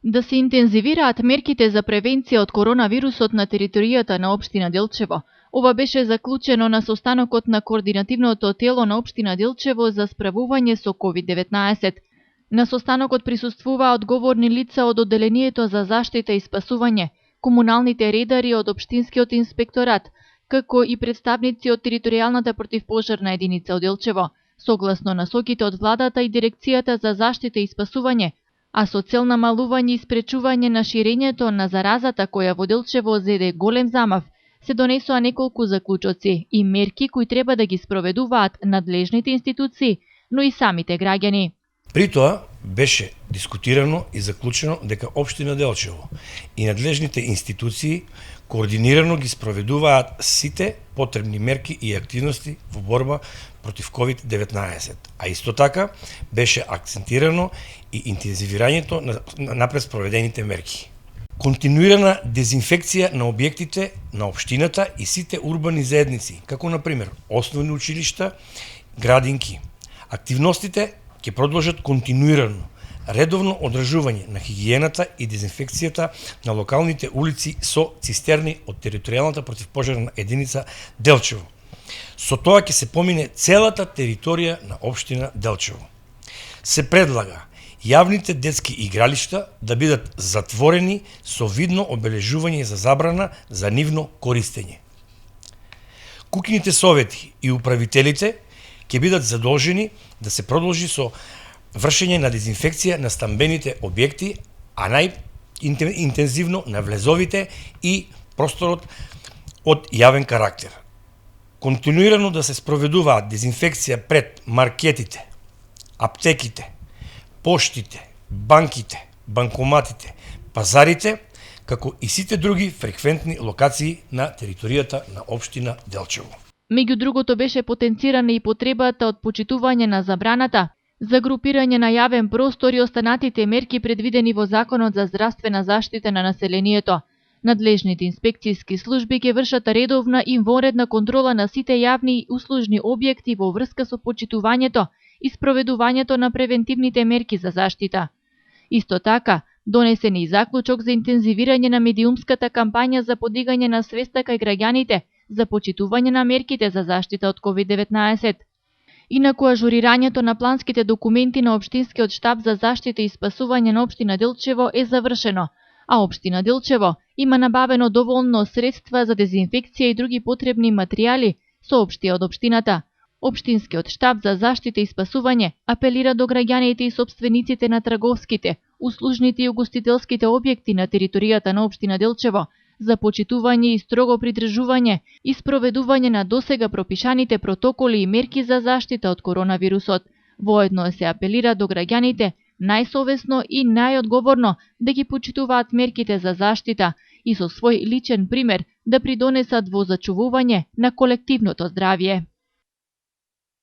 Да се интензивираат мерките за превенција од коронавирусот на територијата на општина Делчево. Ова беше заклучено на состанокот на координативното тело на општина Делчево за справување со COVID-19. На состанокот присуствуваа одговорни лица од Одделението за заштита и спасување, комуналните редари од општинскиот инспекторат, како и представници од територијалната противпожарна единица од Делчево, согласно насоките од владата и дирекцијата за заштита и спасување, а со цел намалување и спречување на ширењето на заразата која во Делчево зеде голем замав, се донесоа неколку заклучоци и мерки кои треба да ги спроведуваат надлежните институции, но и самите граѓани. При тоа беше дискутирано и заклучено дека општина Делчево и надлежните институции координирано ги спроведуваат сите потребни мерки и активности во борба против COVID-19, а исто така беше акцентирано и интензивирањето на напред спроведените мерки. Континуирана дезинфекција на објектите на општината и сите урбани заедници, како на пример основни училишта, градинки. Активностите ќе продолжат континуирано, редовно одржување на хигиената и дезинфекцијата на локалните улици со цистерни од територијалната противпожарна единица Делчево. Со тоа ќе се помине целата територија на општина Делчево. Се предлага јавните детски игралишта да бидат затворени со видно обележување за забрана за нивно користење. Куќните совети и управителите ќе бидат задолжени да се продолжи со вршење на дезинфекција на стамбените објекти, а најинтензивно на влезовите и просторот од јавен карактер. Континуирано да се спроведуваат дезинфекција пред маркетите, аптеките, поштите, банките, банкоматите, пазарите, како и сите други фреквентни локации на територијата на општина Делчево. Меѓу другото беше потенцирана и потребата од почитување на забраната за групирање на јавен простор и останатите мерки предвидени во Законот за здравствена заштита на населението. Надлежните инспекцијски служби ќе вршат редовна и вонредна контрола на сите јавни и услужни објекти во врска со почитувањето и спроведувањето на превентивните мерки за заштита. Исто така, донесен и заклучок за интензивирање на медиумската кампања за подигање на свеста кај граѓаните за почитување на мерките за заштита од COVID-19. Инаку ажурирањето на планските документи на Општинскиот штаб за заштита и спасување на општина Делчево е завршено, а општина Делчево има набавено доволно средства за дезинфекција и други потребни материјали, соопшти од општината. Општинскиот штаб за заштита и спасување апелира до граѓаните и сопствениците на трговските, услужните и угостителските објекти на територијата на општина Делчево за почитување и строго придржување и спроведување на досега пропишаните протоколи и мерки за заштита од коронавирусот. Воедно се апелира до граѓаните најсовесно и најодговорно да ги почитуваат мерките за заштита и со свој личен пример да придонесат во зачувување на колективното здравје.